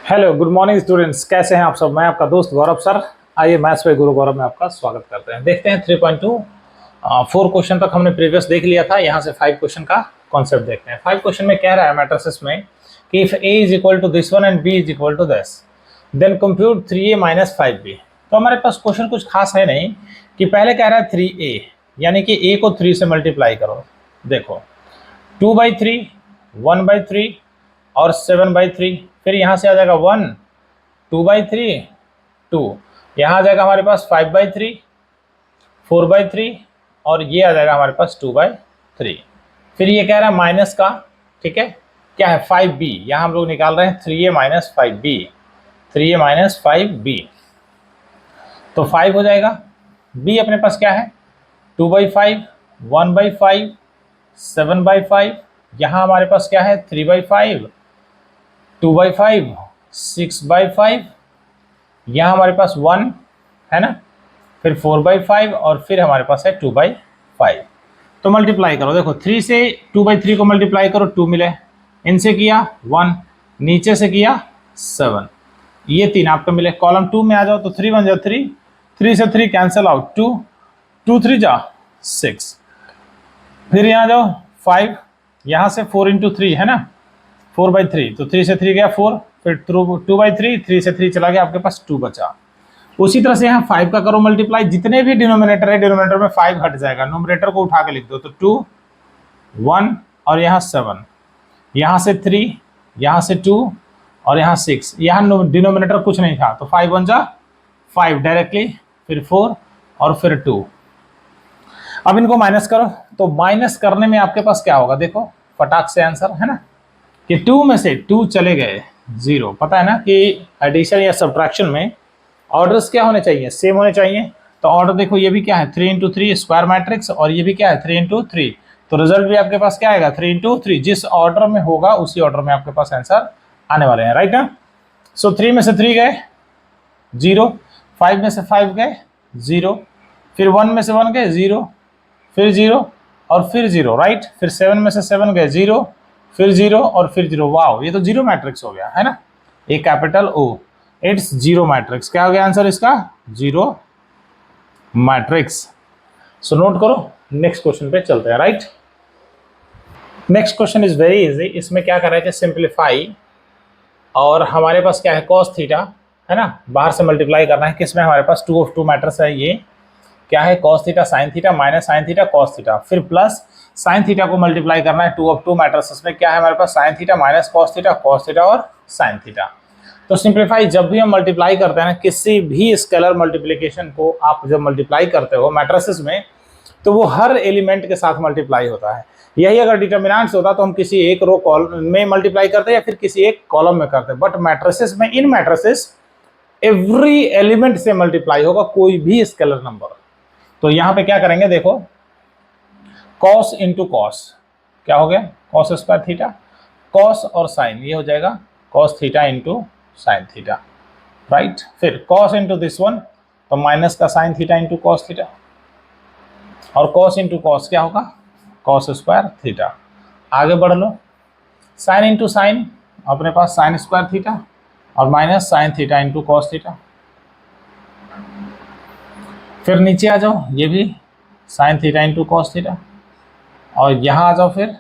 Hello good morning students, कैसे हैं आप सब। मैं आपका दोस्त गौरव सर। आइए मैथ्स पे गुरु गौरव में आपका स्वागत करते हैं। देखते हैं 3.2 4 क्वेश्चन तक हमने प्रीवियस देख लिया था। यहाँ से 5 क्वेश्चन का कॉन्सेप्ट देखते हैं। 5 क्वेश्चन में कह रहा है मैट्रिसेस में कि if a is equal to this one and b is equal to this then compute 3a minus 5b। तो हमारे पास क्वेश्चन कुछ खास है नहीं कि पहले कह रहा है 3a यानी कि a को 3 से मल्टीप्लाई करो। देखो 2/3, 1/3 और 7/3। फिर यहाँ से आ जाएगा 1, 2/3, 2। यहाँ आ जाएगा हमारे पास 5/3, 4/3 और ये आ जाएगा हमारे पास 2/3। फिर ये कह रहा है माइनस का, ठीक है, क्या है 5b। यहाँ हम लोग निकाल रहे हैं 3a minus 5b, 3a minus 5b। तो 5 हो जाएगा। b अपने पास क्या है 2/5, 1/5, 7/5। यहाँ हमारे पास क्या है 3/5, 2/5, 6/5। यहाँ हमारे पास 1 है ना, फिर 4/5 और फिर हमारे पास है 2/5। तो मल्टीप्लाई करो। देखो 3 से 2/3 को मल्टीप्लाई करो 2 मिले, इनसे किया 1, नीचे से किया 7, ये 3 आपको मिले। कॉलम 2 में आ जाओ तो 3 बन जाओ 3, 3 से 3 कैंसिल आउट 2, 2 3 जा 6। फिर यहाँ जाओ 5, यहाँ से 4 इंटू 3 है ना, 4/3, तो 3 से 3 गया 4, फिर 2/3, 3 से 3 चला गया, आपके पास 2 बचा। उसी तरह से यहाँ 5 का करो मल्टीप्लाई, जितने भी डिनोमिनेटर है डिनोमिनेटर में 5 हट जाएगा, नोमिनेटर को उठा के लिख दो। तो 2, 1 और यहाँ 7, यहाँ से 3, यहाँ से 2 और यहाँ 6। यहाँ डिनोमिनेटर कुछ नहीं था तो 5 1 जा 5 डायरेक्टली, फिर 4 और फिर 2। अब इनको माइनस करो। तो माइनस करने में आपके पास क्या होगा, देखो फटाक से आंसर है ना कि 2 में से 2 चले गए 0। पता है ना कि एडिशन या सब्ट्रैक्शन में ऑर्डर्स क्या होने चाहिए, सेम होने चाहिए। तो ऑर्डर देखो ये भी क्या है 3 इंटू 3 स्क्वायर मैट्रिक्स, और ये भी क्या है 3 इंटू 3। तो रिजल्ट भी आपके पास क्या आएगा 3 इंटू 3। जिस ऑर्डर में होगा उसी ऑर्डर में आपके पास आंसर आने वाले हैं, राइट ना। सो 3 में से 3 गए 0, 5 में से 5 गए 0, फिर 1 में से 1 गए 0, फिर 0 और फिर 0, राइट। फिर 7 में से 7 गए 0, फिर 0 और फिर 0। वाओ, ये तो जीरो मैट्रिक्स हो गया है ना, A capital O, it's zero matrix. क्या हो गया आंसर इसका, जीरो मैट्रिक्स। सो नोट करो, नेक्स्ट क्वेश्चन पे चलते हैं, right. Next question is very easy. इसमें क्या कर रहे थे सिंप्लीफाई, और हमारे पास क्या है कॉस थीटा है ना, बाहर से मल्टीप्लाई करना है। किसमें हमारे पास 2/2 मैट्रिक्स है, ये क्या है cos theta sine theta minus sine theta cos theta, फिर प्लस साइन थीटा को मल्टीप्लाई करना है 2/2 मैट्रिक्स में। क्या है हमारे पास sine theta minus cos theta और साइन थीटा। तो सिंप्लीफाई जब भी हम मल्टीप्लाई करते हैं ना, किसी भी स्केलर मल्टीप्लिकेशन को आप जब मल्टीप्लाई करते हो मैट्रिसेस में, तो वो हर एलिमेंट के साथ मल्टीप्लाई होता है। यही अगर डिटर्मिनेंट्स होता तो हम किसी एक रो कॉलम में मल्टीप्लाई करते या फिर किसी एक कॉलम में करते, बट मैट्रिसेस में, इन मैट्रिसेस एवरी एलिमेंट से मल्टीप्लाई होगा कोई भी स्केलर नंबर। तो यहाँ पे क्या करेंगे देखो, कॉस इंटू कॉस क्या हो गया कॉस स्क्वायर थीटा, कॉस और साइन ये हो जाएगा cos theta into sine theta, right. फिर कॉस इंटू दिस वन, तो माइनस का sine theta into cos theta, और कॉस इंटू कॉस क्या होगा कॉस स्क्वायर थीटा। आगे बढ़ लो, साइन इंटू साइन अपने पास साइन स्क्वायर थीटा, और minus sine theta into cos theta. फिर नीचे आ जाओ, ये भी sine theta into cos theta, और यहाँ आ जाओ फिर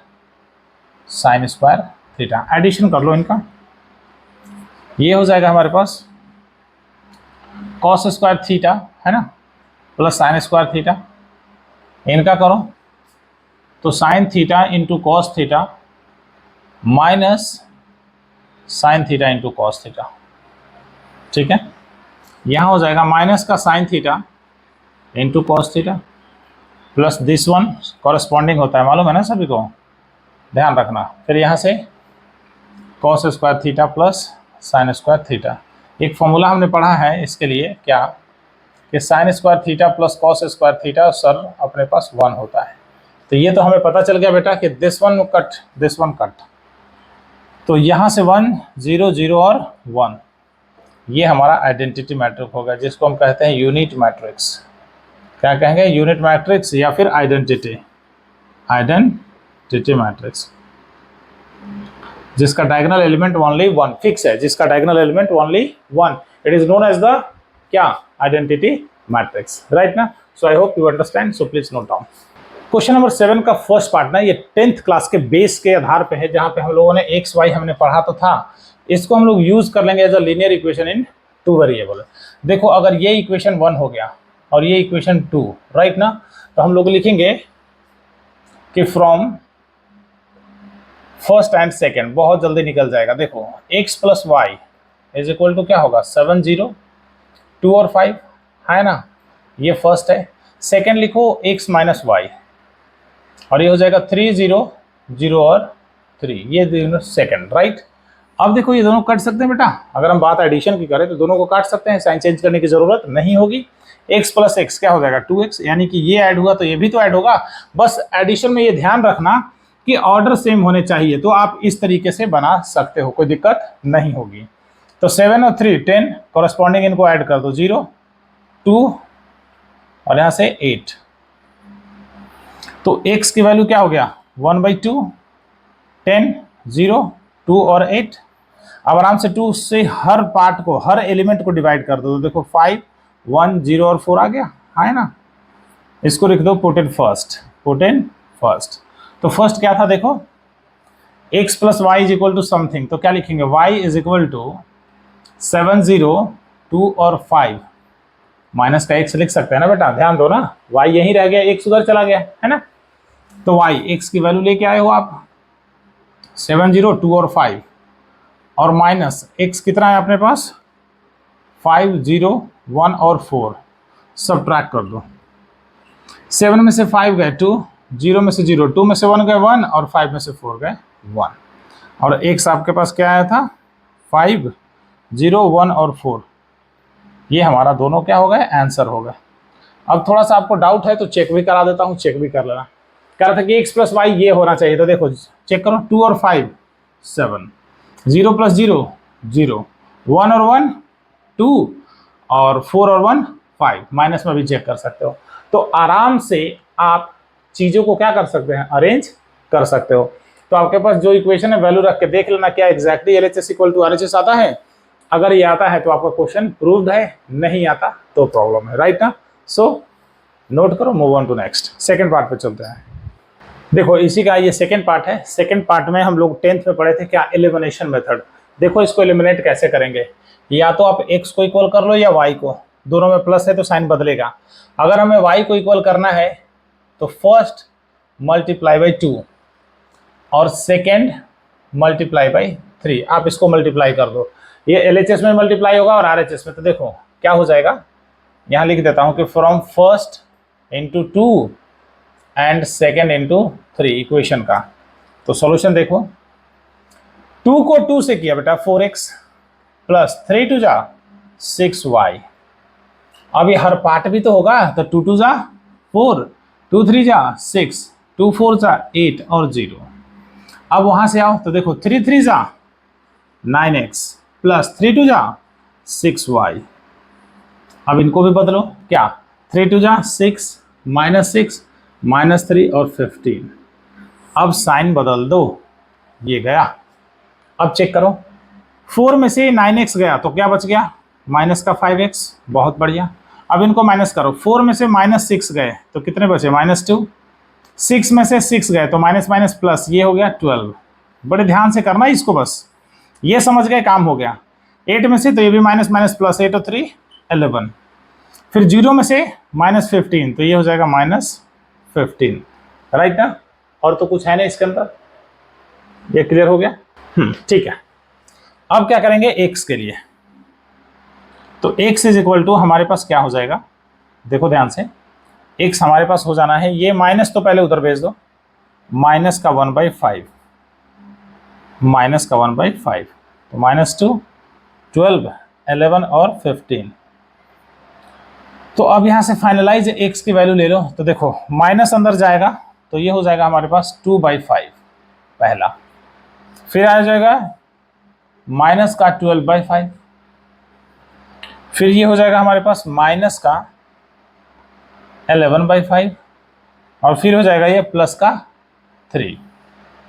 साइन स्क्वायर थीटा। एडिशन कर लो इनका, ये हो जाएगा हमारे पास कॉस स्क्वायर थीटा है ना प्लस साइन स्क्वायर थीटा। इनका करो तो sine theta into cos theta minus sine theta into cos theta, ठीक है। यहाँ हो जाएगा माइनस का sine theta into cos theta plus this one corresponding होता है, मालूम है ना सभी को, ध्यान रखना। फिर यहाँ से cos square theta plus sine square theta. एक फॉर्मूला हमने पढ़ा है इसके लिए, क्या कि sine square theta plus cos square theta sir अपने पास 1 होता है। तो ये तो हमें पता चल गया बेटा कि दिस वन कट, तो यहाँ से 1 0 0 और 1, ये हमारा आइडेंटिटी मैट्रिक्स होगा, जिसको हम कहते हैं यूनिट मैट्रिक्स। क्या कहेंगे, यूनिट मैट्रिक्स या फिर आइडेंटिटी मैट्रिक्स। जिसका diagonal element only one, fix है, जिसका diagonal element only one, it is known as the क्या, आइडेंटिटी मैट्रिक्स, राइट ना। So I hope you understand, so please note down. Question number 7 का first part ना ये 10th class के base के आधार पे है, जहां पे हम लोगों ने एक्स वाई हमने पढ़ा तो था, इसको हम लोग यूज कर लेंगे as a linear equation in two variable. देखो अगर ये इक्वेशन 1 हो गया और ये इक्वेशन 2, राइट ना, तो हम लोग लिखेंगे कि फ्रॉम फर्स्ट एंड सेकेंड, बहुत जल्दी निकल जाएगा। देखो x plus Y is equal to क्या होगा, 7 0 2 और 5 है ना, ये फर्स्ट है। सेकेंड लिखो x माइनस वाई, और ये हो जाएगा 3 0 0 और 3, ये दोनों सेकेंड, राइट। अब देखो ये दोनों कट सकते हैं बेटा, अगर हम बात एडिशन की करें तो दोनों को काट सकते हैं, साइन चेंज करने की जरूरत नहीं होगी। x प्लस एक्स क्या हो जाएगा 2x, यानी कि ये ऐड हुआ तो ये भी तो ऐड होगा। बस एडिशन में ये ध्यान रखना कि ऑर्डर सेम होने चाहिए, तो आप इस तरीके से बना सकते हो, कोई दिक्कत नहीं होगी। तो 7 और 3 10, कॉरस्पॉन्डिंग इनको ऐड कर दो, 0 2 और यहाँ से 8, तो x की वैल्यू क्या हो गया 1/2, 10 0 2 और 8। अब आराम से 2 से हर पार्ट को, हर एलिमेंट को डिवाइड कर दो, तो देखो 5 1 0 और 4 आ गया, है ना। इसको लिख दो put in first, put in first. तो फर्स्ट क्या था देखो, x plus Y is equal to something, तो क्या लिखेंगे y इज इक्वल टू 7 0 2 और 5, माइनस का x लिख सकते हैं ना बेटा, ध्यान दो ना, y यहीं रह गया, x उधर चला गया है ना। तो y x की वैल्यू लेके आए हो आप 7 0 2 और 5, और माइनस x कितना है अपने पास 5 0 1 और 4, सब्ट्रैक्ट कर दो। 7 में से 5 गए 2, 0 में से 0, 2 में से 1 गए 1 और 5 में से 4 गए 1, और x आपके पास क्या आया था 5 0 1 और 4, ये हमारा दोनों क्या हो गए, आंसर हो गए। अब थोड़ा सा आपको डाउट है तो चेक भी करा देता हूँ, चेक भी कर लेना। कह रहा था कि x प्लस वाई ये होना चाहिए, तो देखो चेक करो, 2 और 5 7, 0 प्लस 0 0, 1 और 1 2 और 4 और 1 5, माइनस में भी चेक कर सकते हो। तो आराम से आप चीज़ों को क्या कर सकते हैं, अरेंज कर सकते हो। तो आपके पास जो इक्वेशन है वैल्यू रख के देख लेना क्या exactly LHS equal to RHS आता है। अगर ये आता है तो आपका क्वेश्चन प्रूव्ड है, नहीं आता तो प्रॉब्लम है, राइट ना। सो नोट करो, move on to next, second part पे चलते हैं। देखो इसी का ये सेकेंड पार्ट है। सेकेंड पार्ट में हम लोग 10th में पढ़े थे क्या, एलिमिनेशन मेथड। देखो इसको एलिमिनेट कैसे करेंगे, या तो आप x को इक्वल कर लो या y को, दोनों में प्लस है तो साइन बदलेगा। अगर हमें y को इक्वल करना है तो फर्स्ट मल्टीप्लाई बाई 2 और सेकेंड मल्टीप्लाई बाई 3, आप इसको मल्टीप्लाई कर दो, ये LHS में मल्टीप्लाई होगा और RHS में। तो देखो क्या हो जाएगा, यहाँ लिख देता हूँ कि from first into 2 and second into 3 equation का। तो सॉल्यूशन देखो, 2 को 2 से किया बेटा 4x प्लस 3 2 जा 6y। अब ये हर पार्ट भी तो होगा, तो 2 2 जा 4, 2 3 जा 6, 2 4 जा 8 और 0। अब वहां से आओ तो देखो 3 3 जा 9x प्लस 3 2 जा 6y। अब इनको भी बदलो, क्या 3 2 जा 6 माइनस 6 माइनस 3 और 15। अब साइन बदल दो, ये गया। अब चेक करो, 4 में से 9x गया तो क्या बच गया, माइनस का 5x, बहुत बढ़िया। अब इनको माइनस करो, 4 में से माइनस 6 गए तो कितने बचे, -2, 6 में से 6 गए तो माइनस माइनस प्लस, ये हो गया 12। बड़े ध्यान से करना इसको, बस ये समझ गए काम हो गया। 8 में से तो ये भी माइनस माइनस प्लस, 8 और 3 11, फिर 0 में से -15 तो ये हो जाएगा -15, राइट ना। और तो कुछ है नहीं इसके अंदर, ये क्लियर हो गया, ठीक है। अब क्या करेंगे x के लिए, तो x इज इक्वल टू हमारे पास क्या हो जाएगा, देखो ध्यान से, x हमारे पास हो जाना है, ये माइनस तो पहले उधर भेज दो, माइनस का 1/5, माइनस का 1/5, तो -2 12 11 और 15। तो अब यहाँ से फाइनलाइज x की वैल्यू ले लो, तो देखो माइनस अंदर जाएगा तो ये हो जाएगा हमारे पास 2/5 पहला, फिर आ जाएगा माइनस का 12/5, फिर ये हो जाएगा हमारे पास माइनस का 11/5, और फिर हो जाएगा ये प्लस का 3।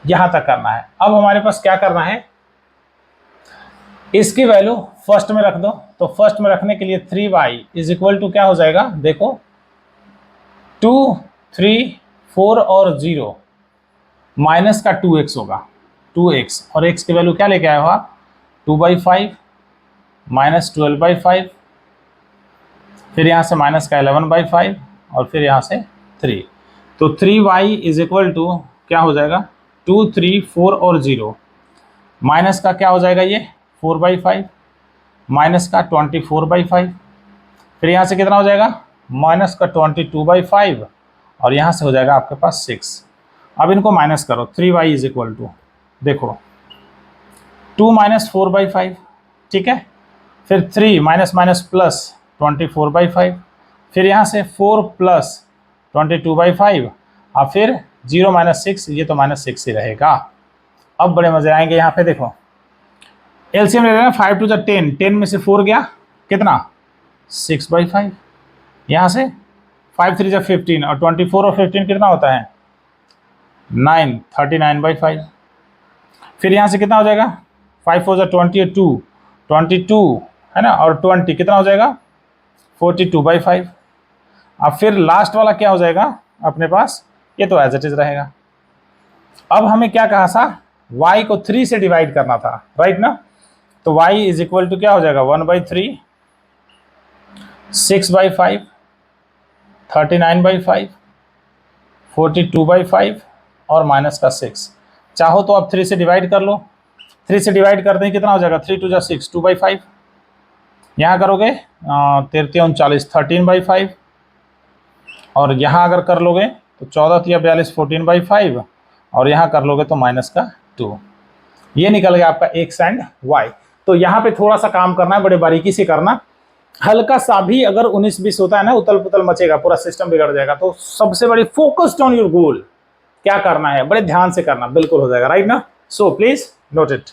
यहां तक करना है। अब हमारे पास क्या करना है, इसकी वैल्यू फर्स्ट में रख दो। तो फर्स्ट में रखने के लिए 3y इज इक्वल टू क्या हो जाएगा, देखो 2, 3, 4 और 0 माइनस का 2x होगा, 2x और x की वैल्यू क्या लेके आए हो आप, 2/5 माइनस 12/5, फिर यहाँ से माइनस का 11/5 और फिर यहाँ से 3। तो 3y इज इक्वल टू क्या हो जाएगा, 2, 3, 4 और 0 माइनस का क्या हो जाएगा ये 4/5 माइनस का 24/5, फिर यहाँ से कितना हो जाएगा माइनस का 22/5 और यहाँ से हो जाएगा आपके पास 6। अब इनको माइनस करो, 3y इज इक्वल टू देखो 2 माइनस 4/5, ठीक है, फिर 3 माइनस माइनस प्लस 24/5, फिर यहाँ से 4 प्लस 22/5 और फिर 0 माइनस 6, ये तो माइनस 6 ही रहेगा। अब बड़े मजे आएंगे, यहाँ पे देखो एलसीएम ले लेना, 5 टू 10, 10 में से 4 गया कितना 6/5, यहाँ से 5 3 15 और 24 और 15 कितना होता है 9, 39/5, फिर यहाँ से कितना हो जाएगा 5 4 22, 22 है ना, और 20 कितना हो जाएगा 42/5। अब फिर लास्ट वाला क्या हो जाएगा अपने पास, ये तो एज इट इज रहेगा। अब हमें क्या कहा था, y को 3 से डिवाइड करना था, राइट ना, तो y इज इक्वल टू क्या हो जाएगा 1/3, 6/5, 39/5, 42/5 और माइनस का 6। चाहो तो आप 3 से डिवाइड कर लो, 3 से डिवाइड करते हैं कितना हो जाएगा 3 2 6, 2/5, यहाँ करोगे 13 39 13/5 और यहाँ अगर कर लोगे तो 14 42 14/5 और यहाँ कर लोगे तो माइनस का 2। ये निकल गया आपका x एंड y। तो यहाँ पे थोड़ा सा काम करना है, बड़े बारीकी से करना, हल्का सा भी अगर 19-20 होता है ना उतल पुतल मचेगा, पूरा सिस्टम बिगड़ जाएगा। तो सबसे बड़ी फोकस्ड ऑन योर गोल, क्या करना है बड़े ध्यान से करना, बिल्कुल हो जाएगा, राइट ना। So please note it.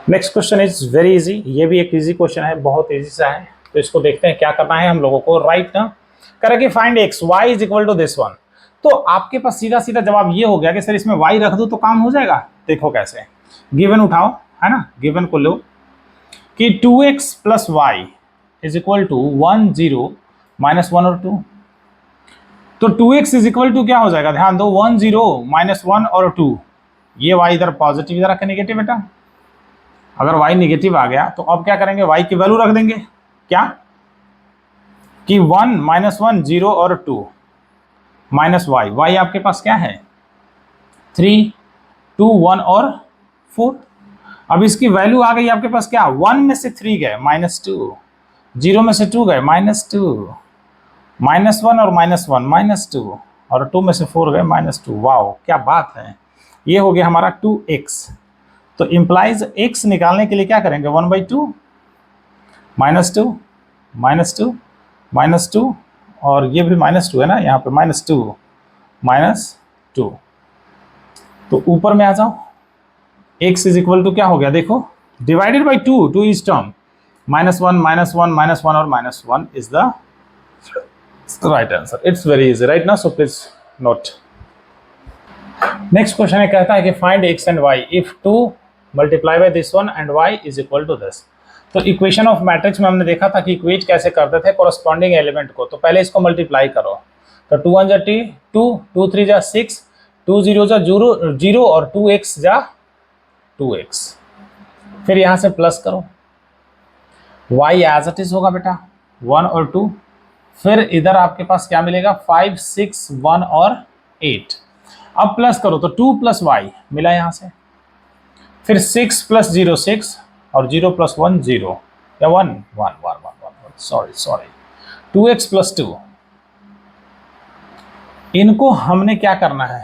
Next question is very easy, ये भी एक इजी क्वेश्चन है, बहुत इजी सा है। तो इसको देखते हैं क्या करना है हम लोगों को, राइट ना। करेंगे find x Y is equal to this one. तो आपके पास सीधा सीधा जवाब ये हो गया कि सर इसमें y रख दो तो काम हो जाएगा। देखो कैसे, गिवन उठाओ है ना, गिवन को लो कि 2x plus Y is equal to 1 0 minus 1 और 2। तो 2x इज इक्वल टू क्या हो जाएगा, ध्यान दो 1 0 माइनस 1 और 2। ये y इधर पॉजिटिव इधर रखे नेगेटिव बेटा। अगर y नेगेटिव आ गया तो अब क्या करेंगे, y की वैल्यू रख देंगे क्या कि 1 माइनस 1 0 और 2 माइनस y आपके पास क्या है 3 2 1 और 4। अब इसकी वैल्यू आ गई आपके पास क्या, 1 में से 3 गए -2, 0 में से 2 गए -2, -1 और -1 -2 और 2 में से 4 गए -2। वाओ क्या बात है, ये हो गया हमारा 2x। तो इम्प्लाइज x निकालने के लिए क्या करेंगे 1/2 -2 -2 -2 और ये भी -2 है ना, यहाँ पे -2 -2। तो ऊपर में आ जाओ, x इज इक्वल टू क्या हो गया देखो, डिवाइडेड बाई 2 इज टर्म -1 -1 -1 और -1 is the right answer. It's very easy, right ना। So please note. Next question है, कहता है कि find x and y if 2 multiply by this one and y is equal to this. तो equation of matrix में हमने देखा था कि इक्वेट कैसे करते थे कोरस्पॉन्डिंग एलिमेंट को। तो पहले इसको मल्टीप्लाई करो, तो 2 1 जा 2, 2 3 जा 6, 2 0 जा 0 और 2x जा 2x। फिर यहाँ से प्लस करो, y एज इट इज होगा बेटा 1 और 2। फिर इधर आपके पास क्या मिलेगा 5 6 1 और 8। अब प्लस करो तो 2 प्लस y मिला यहाँ से, फिर 6 प्लस 0 6 और 0 प्लस 1 0 या 1 1 1 1 सॉरी 2x प्लस 2। इनको हमने क्या करना है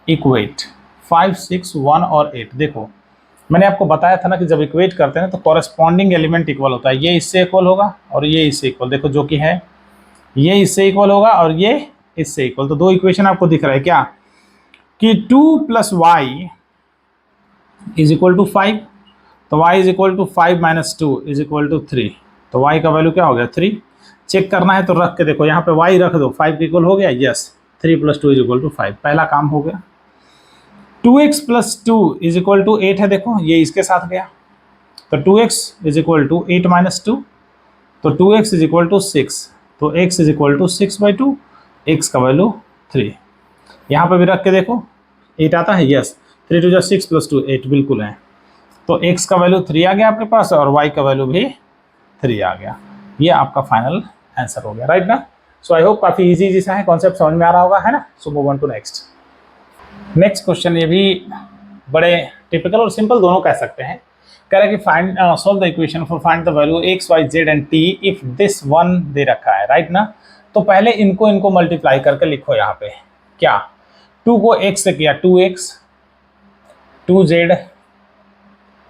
इक्वेट, 5 6 1 और 8। देखो मैंने आपको बताया था ना कि जब इक्वेट करते हैं तो कॉरेस्पॉन्डिंग एलिमेंट इक्वल होता है, ये इससे इक्वल होगा और ये इससे इक्वल, देखो जो कि है ये इससे इक्वल होगा और ये इससे इक्वल। तो दो इक्वेशन आपको दिख रहा है क्या कि 2 plus Y is equal to 5, तो y is equal to 5 minus 2 is equal to 3। तो y का वैल्यू क्या हो गया 3। चेक करना है तो रख के देखो, यहाँ पे y रख दो, 5 इक्वल हो गया, yes 3 plus 2 is equal to 5। पहला काम हो गया। 2x plus 2 is equal to 8 है, देखो ये इसके साथ गया, तो 2x is equal to 8 minus 2, तो 2x इज इक्वल टू 6, तो x is equal to 6/2, x का वैल्यू 3। यहाँ पर भी रख के देखो 8 आता है, यस, 3 2 6 प्लस 2 8 बिल्कुल है, तो x का वैल्यू 3 आ गया आपके पास और y का वैल्यू भी 3 आ गया। ये आपका फाइनल आंसर हो गया, राइट ना। सो आई होप काफ़ी इजी सा है, कॉन्सेप्ट समझ में आ रहा होगा, है ना। So move on to next question. ये भी बड़े टिपिकल और सिंपल दोनों कह सकते हैं। कह रहा है कि find solve the equation for find the value x y z and t if this one दे रखा है, राइट ना। तो पहले इनको मल्टीप्लाई करके लिखो यहाँ पे। क्या 2 को x से किया 2x, 2z,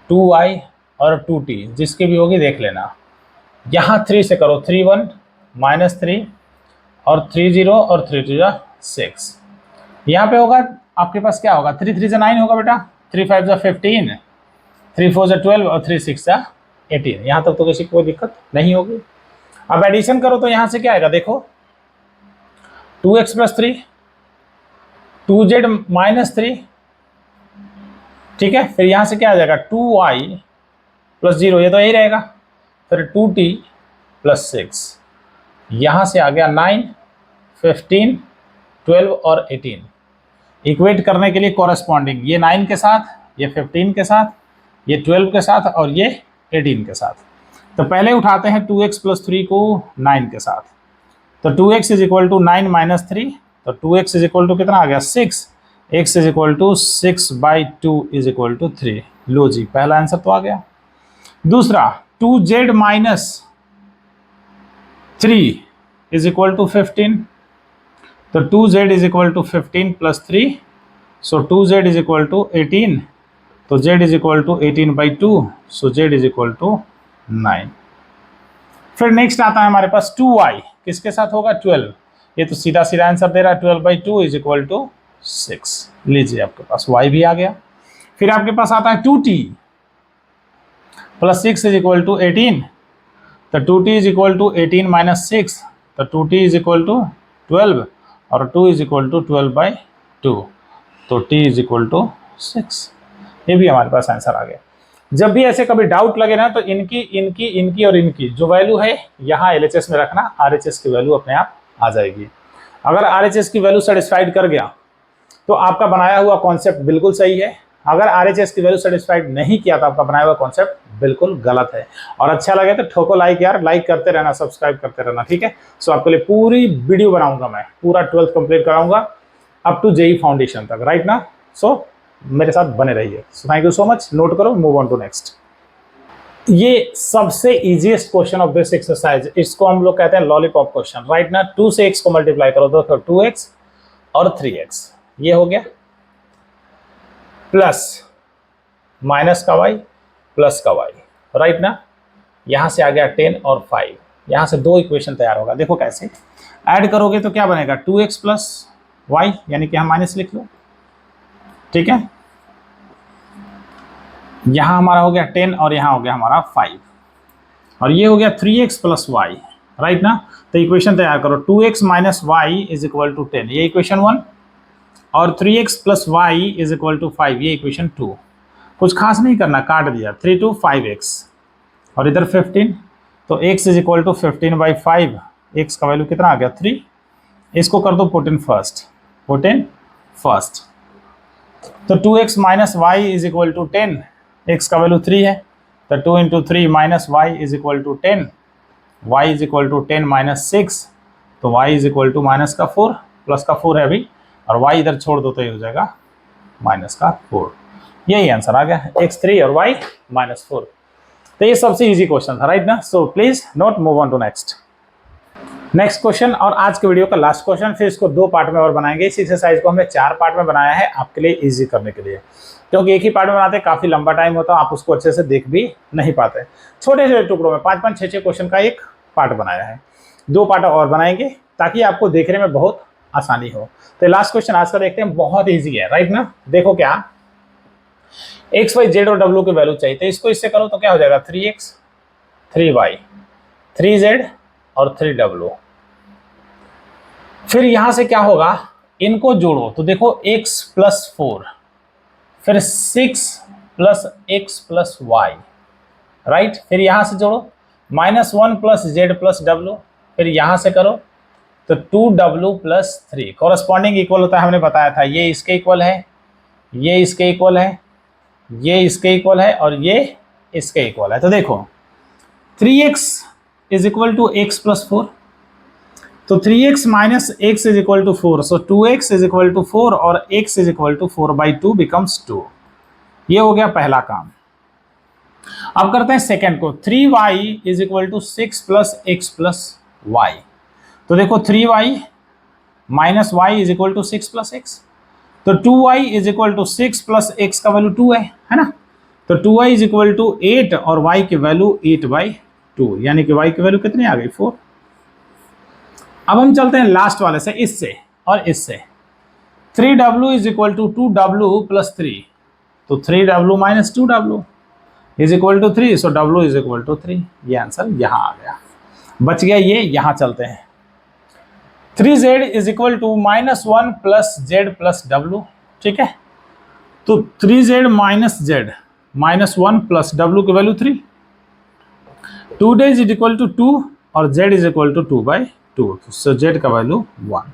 2y और 2t, जिसकी भी होगी देख लेना। यहाँ 3 से करो 3 1 माइनस 3 और 3 0 और 3 2 6। यहाँ पे होगा आपके पास क्या होगा, 3 3 9 होगा बेटा, 3 5 15, 3 4 12 और 3 6 18। यहाँ तक तो किसी को कोई दिक्कत नहीं होगी। अब एडिशन करो तो यहाँ से क्या आएगा, देखो 2x प्लस 3, 2z माइनस 3, ठीक है। फिर यहाँ से क्या आ जाएगा 2y प्लस 0, ये तो यही रहेगा। फिर 2t प्लस 6, यहाँ से आ गया 9, 15, 12 और 18। इक्वेट करने के लिए कॉरेस्पॉन्डिंग ये 9 के साथ, ये 15 के साथ, ये 12 के साथ और ये 18 के साथ। तो पहले उठाते हैं 2x प्लस 3 को 9 के साथ, तो 2x is equal to 9 minus 3, तो 2x इज इक्वल टू कितना आ गया 6, x is equal to 6/2 is equal to 3। लो जी, पहला आंसर तो आ गया। दूसरा 2z minus 3 is equal to 15, तो 2z is equal to 15 plus 3, so 2z is equal to 18, तो z is equal to 18/2, so z is equal to 9। फिर next आता है हमारे पास 2y, किसके साथ होगा 12, ये तो सीधा सीधा आंसर दे रहा है 12/2 इज इक्वल टू 6। लीजिए आपके पास y भी आ गया। फिर आपके पास आता है 2t plus 6 is equal to 18, तो 2t is equal to 18 minus 6, तो 2t इज इक्वल टू 12 और 2 इज इक्वल टू 12/2, तो t इज इक्वल टू 6। ये भी हमारे पास आंसर आ गया। जब भी ऐसे कभी डाउट लगे ना, तो इनकी और इनकी जो वैल्यू है यहाँ LHS में रखना, RHS की वैल्यू अपने आप आ जाएगी। अगर RHS की वैल्यू सेटिस्फाइड कर गया तो आपका बनाया हुआ कॉन्सेप्ट बिल्कुल सही है। अगर RHS की वैल्यू सेटिस्फाइड नहीं किया तो आपका बनाया हुआ कॉन्सेप्ट बिल्कुल गलत है। और अच्छा लगे तो ठोको लाइक यार, लाइक करते रहना, सब्सक्राइब करते रहना, ठीक है। सो आपके लिए पूरी वीडियो बनाऊंगा, मैं पूरा 12th कंप्लीट कराऊंगा अप टू JEE फाउंडेशन तक, राइट ना। सो मेरे साथ बने रहिए। So thank you so much. Note करो, मूव ऑन टू नेक्स्ट। ये सबसे easiest question of this exercise, इसको हम लोग कहते हैं लॉलीपॉप क्वेश्चन, राइट ना। 2 से x को मल्टीप्लाई करो तो 2x और 3x, ये हो गया, प्लस माइनस का y प्लस का y, राइट ना। यहां से आ गया 10 और 5, यहां से 2 इक्वेशन तैयार होगा। देखो कैसे ऐड करोगे तो क्या बनेगा 2x प्लस y, यानी कि हम माइनस लिख लो, ठीक है। यहां हमारा हो गया 10 और यहां हो गया हमारा 5, और ये हो गया 3x प्लस y, राइट ना। तो इक्वेशन तैयार करो, 2x minus y is equal to 10, ये इक्वेशन 1, और 3x plus Y is equal to 5, ये इक्वेशन 2। कुछ खास नहीं करना, काट दिया, 3 2 5x और इधर 15, तो x is equal to 15/5, x का वैल्यू कितना आ गया 3। इसको कर दो पुट इन फर्स्ट, तो 2x minus y is equal to 10, x का वैल्यू 3 है, तो 2 into 3 minus y is equal to 10, y is equal to 10 minus 6, तो y is equal to minus का 4, प्लस का 4 है अभी, और y इधर छोड़ दो तो ये हो जाएगा माइनस का 4। यही आंसर आ गया, x3 और y माइनस 4। तो ये सबसे इजी क्वेश्चन था, राइट ना। So please note, move on to next question, और आज के वीडियो का लास्ट क्वेश्चन। फिर इसको 2 पार्ट में और बनाएंगे। इस एक्सरसाइज को हमने 4 पार्ट में बनाया है आपके लिए इजी करने के लिए, क्योंकि एक ही पार्ट में बनाते काफी लंबा टाइम होता है, आप उसको अच्छे से देख भी नहीं पाते। छोटे छोटे टुकड़ों में 5-5 6-6 क्वेश्चन का एक पार्ट बनाया है। 2 पार्ट और बनाएंगे ताकि आपको देखने में बहुत आसानी हो। तो लास्ट क्वेश्चन आज का देखते हैं, बहुत ईजी है, राइट ना। देखो क्या x y z और w की वैल्यू चाहिए, तो इसको इससे करो तो क्या हो जाएगा 3x 3y 3z और 3w। फिर यहां से क्या होगा, इनको जोड़ो तो देखो x प्लस 4 फिर 6 plus x plus y, right. फिर यहां से जोड़ो -1 प्लस जेड प्लस डब्ल्यू, फिर यहां से करो तो 2w प्लस 3 कॉरस्पॉन्डिंग इक्वल होता है, हमने बताया था। ये इसके इक्वल है, ये इसके इक्वल है, ये इसके इक्वल है और ये इसके इक्वल है। तो देखो 3x is equal to x plus 4, तो 3x minus x is equal to 4, so 2x is equal to 4 और x is equal to 4/2 becomes 2। ये हो गया पहला काम। अब करते हैं सेकेंड को। 3y is equal to 6 plus x plus y, तो देखो 3y minus y is equal to 6 plus x, तो 2y is equal to 6 plus x का वैल्यू 2 है ना। तो 2y इज इक्वल टू 8 और y की वैल्यू 8/2, यानी कि y की वैल्यू कितनी आ गई 4। अब हम चलते हैं लास्ट वाले से, इससे और इससे। 3w is equal to 2w plus 3, तो 3w minus 2w is equal to 3, so w is equal to 3। ये आंसर यहां आ गया, बच गया ये। यहां चलते हैं 3z is equal to -1 plus z plus डब्ल्यू, ठीक है। तो 3z माइनस जेड -1 प्लस डब्ल्यू की वैल्यू 3, 2 डेज इज इक्वल टू 2 और z is equal to 2/2, so z का वैल्यू 1।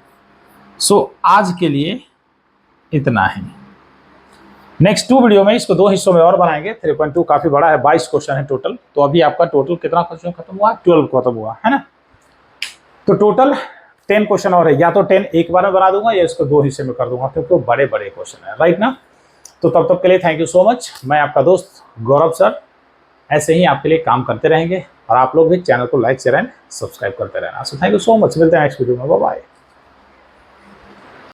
सो आज के लिए इतना ही। नेक्स्ट 2 वीडियो में इसको 2 हिस्सों में और बनाएंगे। 3.2 काफी बड़ा है, 22 क्वेश्चन है टोटल। तो अभी आपका टोटल कितना क्वेश्चन खत्म हुआ? 12 खत्म हुआ है ना। तो टोटल 10 क्वेश्चन और है, या तो 10 एक बार में बना दूंगा या इसको 2 हिस्से में कर दूंगा, क्योंकि तो बड़े बड़े क्वेश्चन है, राइट ना। तो तब तक के लिए थैंक यू सो मच। मैं आपका दोस्त गौरव सर ऐसे ही आपके लिए काम करते रहेंगे, और आप लोग भी चैनल को लाइक शेयर एंड सब्सक्राइब करते रहना। So thank you so much, मिलते हैं नेक्स्ट वीडियो में, बाय बाय।